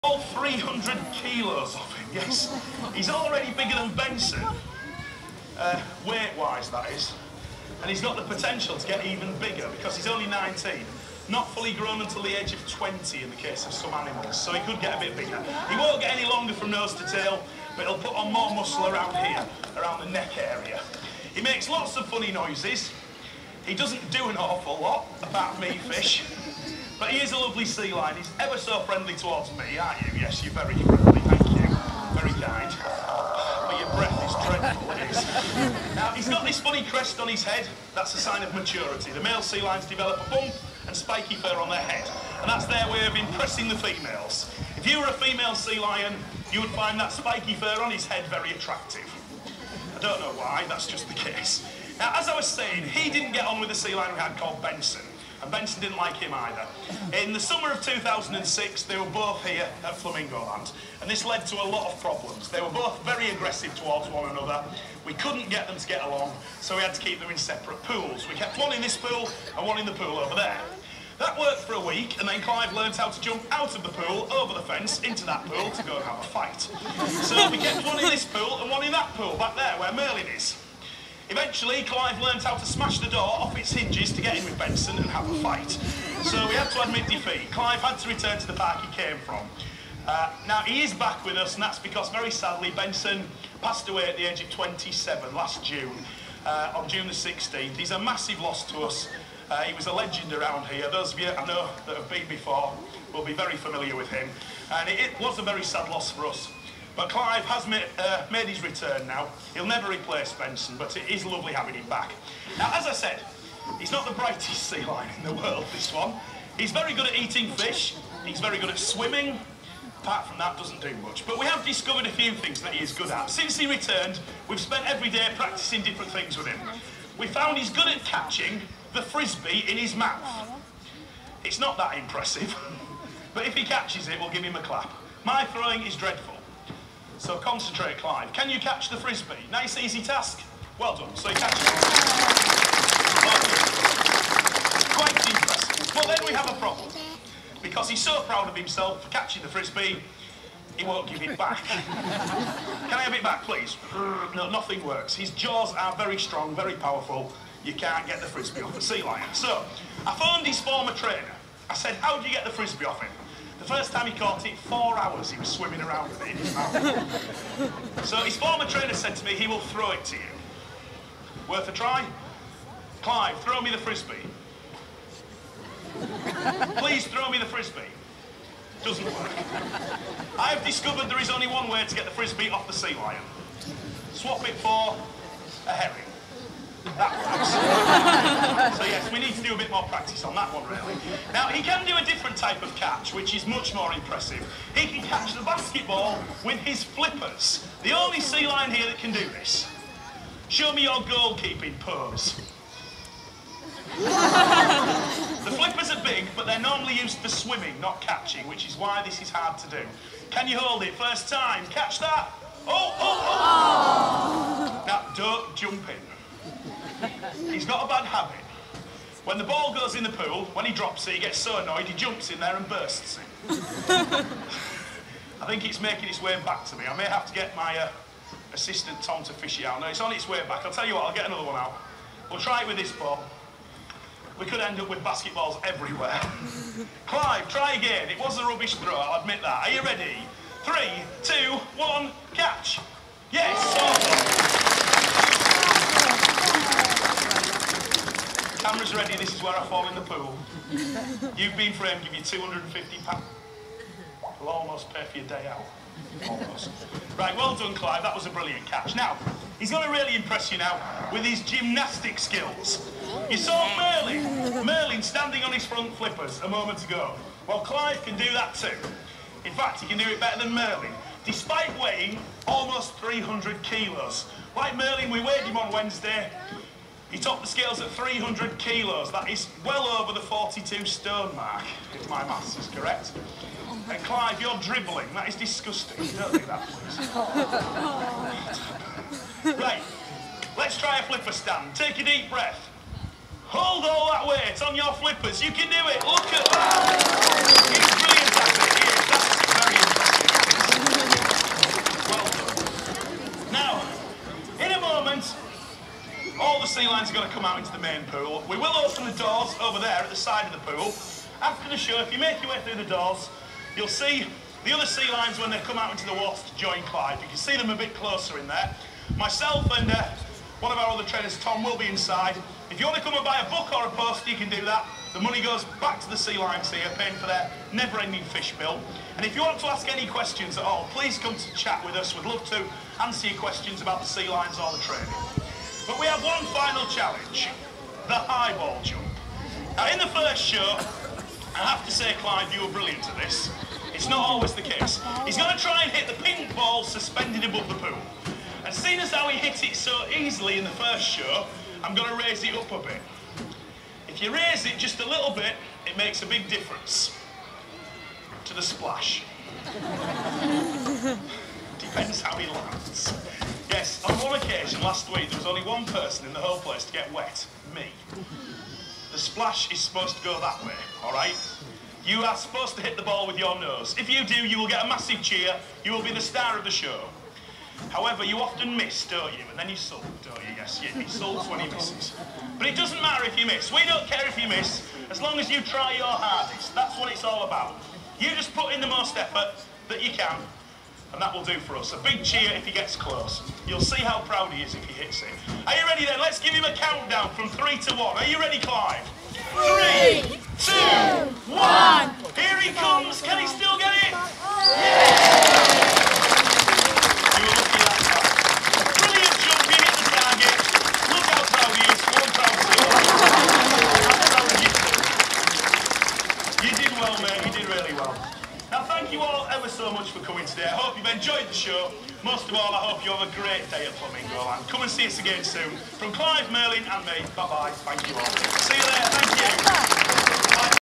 All 300 kilos of him, yes. He's already bigger than Benson, weight-wise that is. And he's got the potential to get even bigger because he's only 19. Not fully grown until the age of 20 in the case of some animals, so he could get a bit bigger. He won't get any longer from nose to tail, but he'll put on more muscle around here, around the neck area. He makes lots of funny noises. He doesn't do an awful lot, apart from eat fish. But he is a lovely sea lion. He's ever so friendly towards me, aren't you? Yes, you're very friendly, thank you. Very kind. But your breath is dreadful, it is. Now, he's got this funny crest on his head. That's a sign of maturity. The male sea lions develop a bump and spiky fur on their head. And that's their way of impressing the females. If you were a female sea lion, you would find that spiky fur on his head very attractive. I don't know why, that's just the case. Now, as I was saying, he didn't get on with the sea lion we had called Benson. And Benson didn't like him either. In the summer of 2006, they were both here at Flamingo Land, and this led to a lot of problems. They were both very aggressive towards one another. We couldn't get them to get along, so we had to keep them in separate pools. We kept one in this pool and one in the pool over there. That worked for a week, and then Clive learned how to jump out of the pool, over the fence, into that pool to go and have a fight. So we kept one in this pool and one in that pool, back there where Merlin is. Eventually, Clive learned how to smash the door off its hinges to get in with Benson and have a fight. So we had to admit defeat. Clive had to return to the park he came from. Now, he is back with us, and that's because, very sadly, Benson passed away at the age of 27 last June, on June the 16th. He's a massive loss to us. He was a legend around here. Those of you I know that have been before will be very familiar with him. And it was a very sad loss for us. But Clive has made his return now. He'll never replace Benson, but it is lovely having him back. Now, as I said, he's not the brightest sea lion in the world, this one. He's very good at eating fish. He's very good at swimming. Apart from that, doesn't do much. But we have discovered a few things that he is good at. Since he returned, we've spent every day practicing different things with him. We found he's good at catching the frisbee in his mouth. It's not that impressive, but if he catches it, we'll give him a clap. My throwing is dreadful. So concentrate, Clive. Can you catch the frisbee? Nice, easy task. Well done. So he catches it. Quite impressive. Well, then we have a problem. Because he's so proud of himself for catching the frisbee, he won't give it back. Can I have it back, please? No, nothing works. His jaws are very strong, very powerful. You can't get the frisbee off the sea lion. So I phoned his former trainer. I said, how do you get the frisbee off him? The first time he caught it, 4 hours he was swimming around with it in his mouth. So his former trainer said to me, he will throw it to you. Worth a try? Clive, throw me the frisbee. Please throw me the frisbee. Doesn't work. I have discovered there is only one way to get the frisbee off the sea lion. Swap it for a herring. That works. So yes, we need to do a bit more practice on that one, really. Now, he can do a different type of catch, which is much more impressive. He can catch the basketball with his flippers. The only sea lion here that can do this. Show me your goalkeeping pose. The flippers are big, but they're normally used for swimming, not catching, which is why this is hard to do. Can you hold it? First time. Catch that. Oh, oh, oh. Now, don't jump in. He's got a bad habit. When the ball goes in the pool, when he drops it, he gets so annoyed, he jumps in there and bursts it. I think it's making its way back to me. I may have to get my assistant Tom to fish it out. No, it's on its way back. I'll tell you what, I'll get another one out. We'll try it with this ball. We could end up with basketballs everywhere. Clive, try again. It was a rubbish throw, I'll admit that. Are you ready? 3, 2, 1, catch. Yes, sort of. Camera's ready, this is where I fall in the pool. You've been framed, give you £250. We'll almost pay for your day out. Almost. Right, well done, Clive, that was a brilliant catch. Now, he's going to really impress you now with his gymnastic skills. You saw Merlin standing on his front flippers a moment ago. Well, Clive can do that too. In fact, he can do it better than Merlin, despite weighing almost 300 kilos. Like Merlin, we weighed him on Wednesday. He topped the scales at 300 kilos. That is well over the 42 stone mark, if my maths is correct. And Clive, you're dribbling. That is disgusting. Don't do that, please. Right, let's try a flipper stand. Take a deep breath. Hold all that weight on your flippers. You can do it. Look at that. He's brilliant at it. He is. That's very impressive. lines are going to come out into the main pool. We will open the doors over there at the side of the pool. After the show, if you make your way through the doors, you'll see the other sea lions when they come out into the water to join Clive. You can see them a bit closer in there. Myself and one of our other trainers, Tom, will be inside. If you want to come and buy a book or a poster, you can do that. The money goes back to the sea lions here, paying for their never-ending fish bill. And if you want to ask any questions at all, please come to chat with us. We'd love to answer your questions about the sea lions or the training. But we have one final challenge, the high ball jump. Now, in the first show, I have to say, Clive, you were brilliant at this. It's not always the case. He's going to try and hit the pink ball suspended above the pool. And seeing as how he hit it so easily in the first show, I'm going to raise it up a bit. If you raise it just a little bit, it makes a big difference to the splash. Depends how he lands. Yes, on one occasion last week, there was only one person in the whole place to get wet, me. The splash is supposed to go that way, all right? You are supposed to hit the ball with your nose. If you do, you will get a massive cheer. You will be the star of the show. However, you often miss, don't you? And then you sulk, don't you? Yes, he sulks when he misses. But it doesn't matter if you miss. We don't care if you miss, as long as you try your hardest. That's what it's all about. You just put in the most effort that you can, and that will do for us. A big cheer if he gets close. You'll see how proud he is if he hits it. Are you ready then? Let's give him a countdown from 3 to 1. Are you ready, Clive? 3, 2, 1. Here he comes. Can he still get it? Yeah! You were lucky that time. Brilliant jump. He hit the target. Look how proud he is. One proud sailor. I'm proud of you too. You did well, mate. You did really well. Now, thank you all ever so much for coming today. I hope you've enjoyed the show. Most of all, I hope you have a great day at Flamingo Land. Come and see us again soon. From Clive, Merlin and me, bye-bye. Thank you all. See you there. Thank you. Bye.